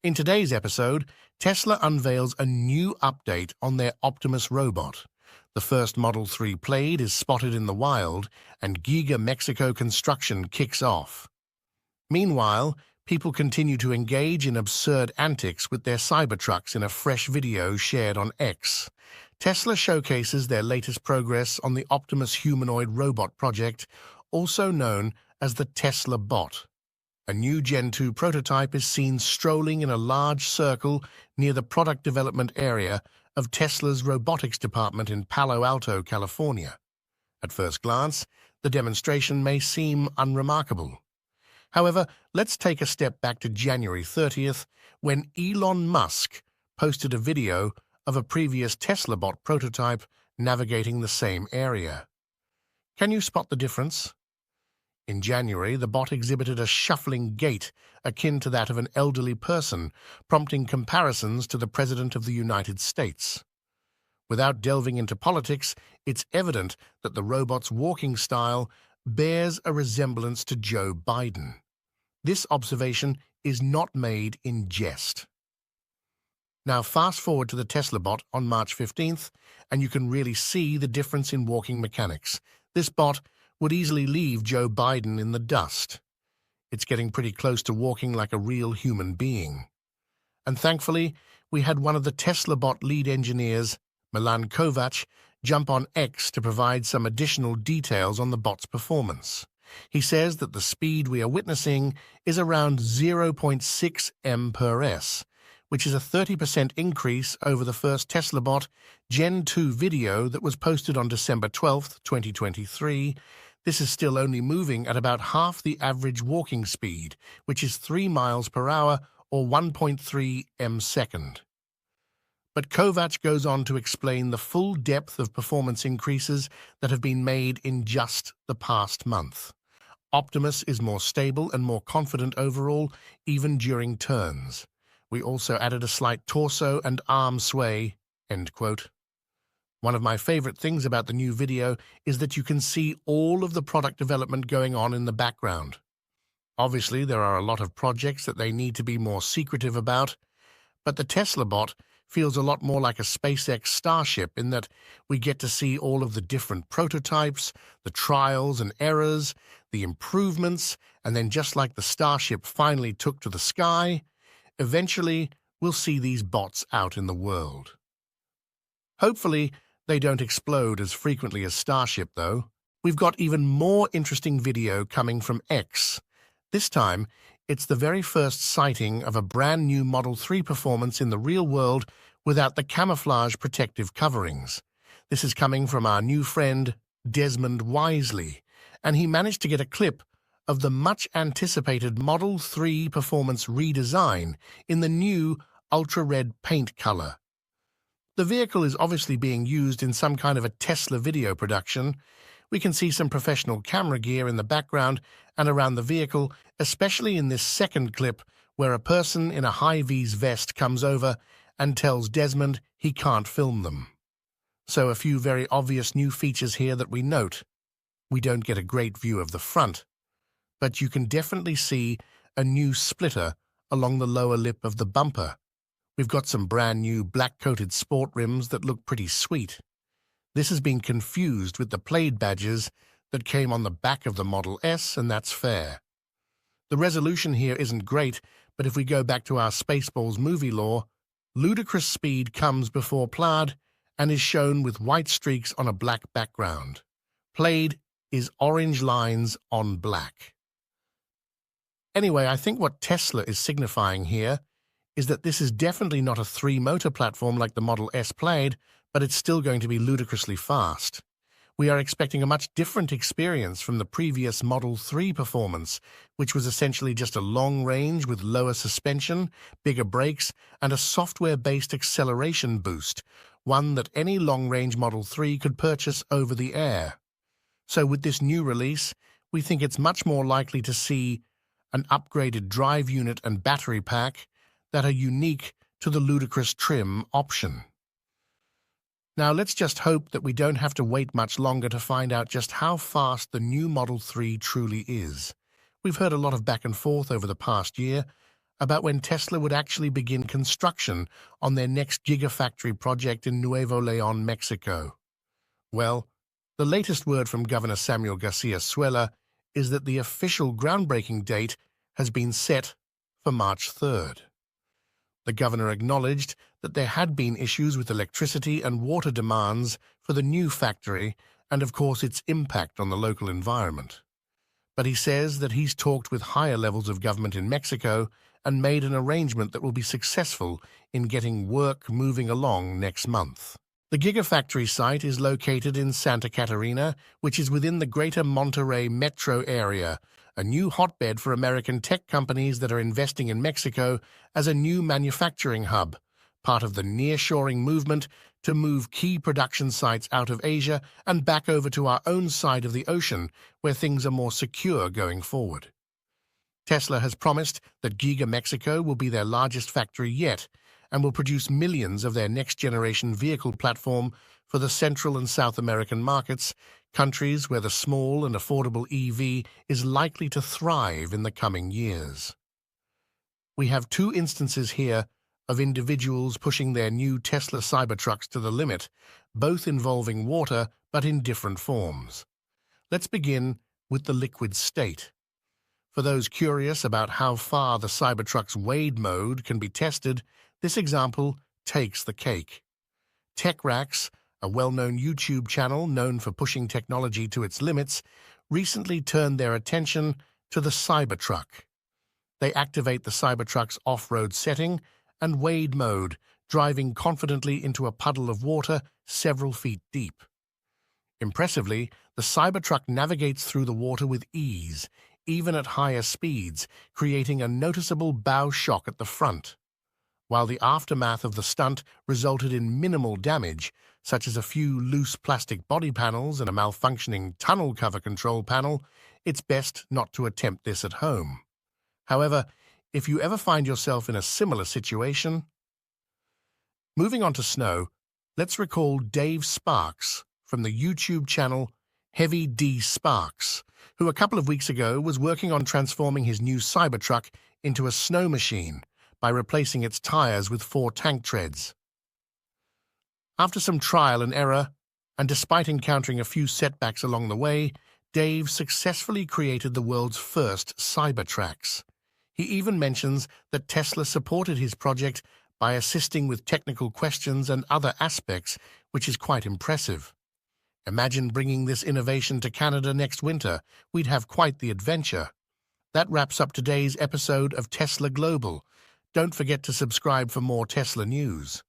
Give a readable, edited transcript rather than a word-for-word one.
In today's episode, Tesla unveils a new update on their Optimus robot. The first Model 3 Plaid is spotted in the wild, and Giga Mexico construction kicks off. Meanwhile, people continue to engage in absurd antics with their Cybertrucks in a fresh video shared on X. Tesla showcases their latest progress on the Optimus humanoid robot project, also known as the Tesla Bot. A new Gen 2 prototype is seen strolling in a large circle near the product development area of Tesla's robotics department in Palo Alto, California. At first glance, the demonstration may seem unremarkable. However, let's take a step back to January 30th, when Elon Musk posted a video of a previous Tesla Bot prototype navigating the same area. Can you spot the difference? In January, the bot exhibited a shuffling gait akin to that of an elderly person, prompting comparisons to the President of the United States. Without delving into politics, it's evident that the robot's walking style bears a resemblance to Joe Biden. This observation is not made in jest. Now fast forward to the Tesla Bot on March 15th, and you can really see the difference in walking mechanics. This bot would easily leave Joe Biden in the dust. It's getting pretty close to walking like a real human being. And thankfully, we had one of the Tesla Bot lead engineers, Milan Kovac, jump on X to provide some additional details on the bot's performance. He says that the speed we are witnessing is around 0.6 mph, which is a 30% increase over the first Tesla Bot Gen 2 video that was posted on December 12, 2023. This is still only moving at about half the average walking speed, which is 3 miles per hour or 1.3 ms. But Kovac goes on to explain the full depth of performance increases that have been made in just the past month. Optimus is more stable and more confident overall, even during turns. We also added a slight torso and arm sway, end quote. One of my favorite things about the new video is that you can see all of the product development going on in the background. Obviously, there are a lot of projects that they need to be more secretive about, but the Tesla Bot feels a lot more like a SpaceX Starship in that we get to see all of the different prototypes, the trials and errors, the improvements, and then just like the Starship finally took to the sky, eventually we'll see these bots out in the world. Hopefully, they don't explode as frequently as Starship, though. We've got even more interesting video coming from X. This time, it's the very first sighting of a brand new Model 3 performance in the real world without the camouflage protective coverings. This is coming from our new friend, Desmond Wisely, and he managed to get a clip of the much-anticipated Model 3 performance redesign in the new ultra-red paint color. The vehicle is obviously being used in some kind of a Tesla video production. We can see some professional camera gear in the background and around the vehicle, especially in this second clip where a person in a high-vis vest comes over and tells Desmond he can't film them. So a few very obvious new features here that we note. We don't get a great view of the front, but you can definitely see a new splitter along the lower lip of the bumper. We've got some brand new black-coated sport rims that look pretty sweet. This has been confused with the Plaid badges that came on the back of the Model S, and that's fair. The resolution here isn't great, but if we go back to our Spaceballs movie lore, ludicrous speed comes before Plaid and is shown with white streaks on a black background. Plaid is orange lines on black. Anyway, I think what Tesla is signifying here is that this is definitely not a 3-motor platform like the Model S Plaid, but it's still going to be ludicrously fast. We are expecting a much different experience from the previous Model 3 performance, which was essentially just a long range with lower suspension, bigger brakes, and a software-based acceleration boost, one that any long-range Model 3 could purchase over the air. So with this new release, we think it's much more likely to see an upgraded drive unit and battery pack that are unique to the ludicrous trim option. Now let's just hope that we don't have to wait much longer to find out just how fast the new Model 3 truly is. We've heard a lot of back and forth over the past year about when Tesla would actually begin construction on their next Gigafactory project in Nuevo León, Mexico. Well, the latest word from Governor Samuel Garcia Suela is that the official groundbreaking date has been set for March 3rd. The governor acknowledged that there had been issues with electricity and water demands for the new factory and, of course, its impact on the local environment. But he says that he's talked with higher levels of government in Mexico and made an arrangement that will be successful in getting work moving along next month. The Gigafactory site is located in Santa Catarina, which is within the greater Monterrey metro area, a new hotbed for American tech companies that are investing in Mexico as a new manufacturing hub, part of the nearshoring movement to move key production sites out of Asia and back over to our own side of the ocean, where things are more secure going forward. Tesla has promised that Giga Mexico will be their largest factory yet and will produce millions of their next-generation vehicle platform for the Central and South American markets, countries where the small and affordable EV is likely to thrive in the coming years. We have two instances here of individuals pushing their new Tesla Cybertrucks to the limit, both involving water but in different forms. Let's begin with the liquid state. For those curious about how far the Cybertruck's wade mode can be tested, this example takes the cake. TechRacks, a well-known YouTube channel known for pushing technology to its limits, recently turned their attention to the Cybertruck. They activate the Cybertruck's off-road setting and wade mode, driving confidently into a puddle of water several feet deep. Impressively, the Cybertruck navigates through the water with ease, even at higher speeds, creating a noticeable bow shock at the front. While the aftermath of the stunt resulted in minimal damage, such as a few loose plastic body panels and a malfunctioning tunnel cover control panel, it's best not to attempt this at home. However, if you ever find yourself in a similar situation... Moving on to snow, let's recall Dave Sparks from the YouTube channel Heavy D Sparks, who a couple of weeks ago was working on transforming his new Cybertruck into a snow machine by replacing its tires with 4 tank treads. After some trial and error, and despite encountering a few setbacks along the way, Dave successfully created the world's first Cybertrucks. He even mentions that Tesla supported his project by assisting with technical questions and other aspects, which is quite impressive. Imagine bringing this innovation to Canada next winter. We'd have quite the adventure. That wraps up today's episode of Tesla Global. Don't forget to subscribe for more Tesla news.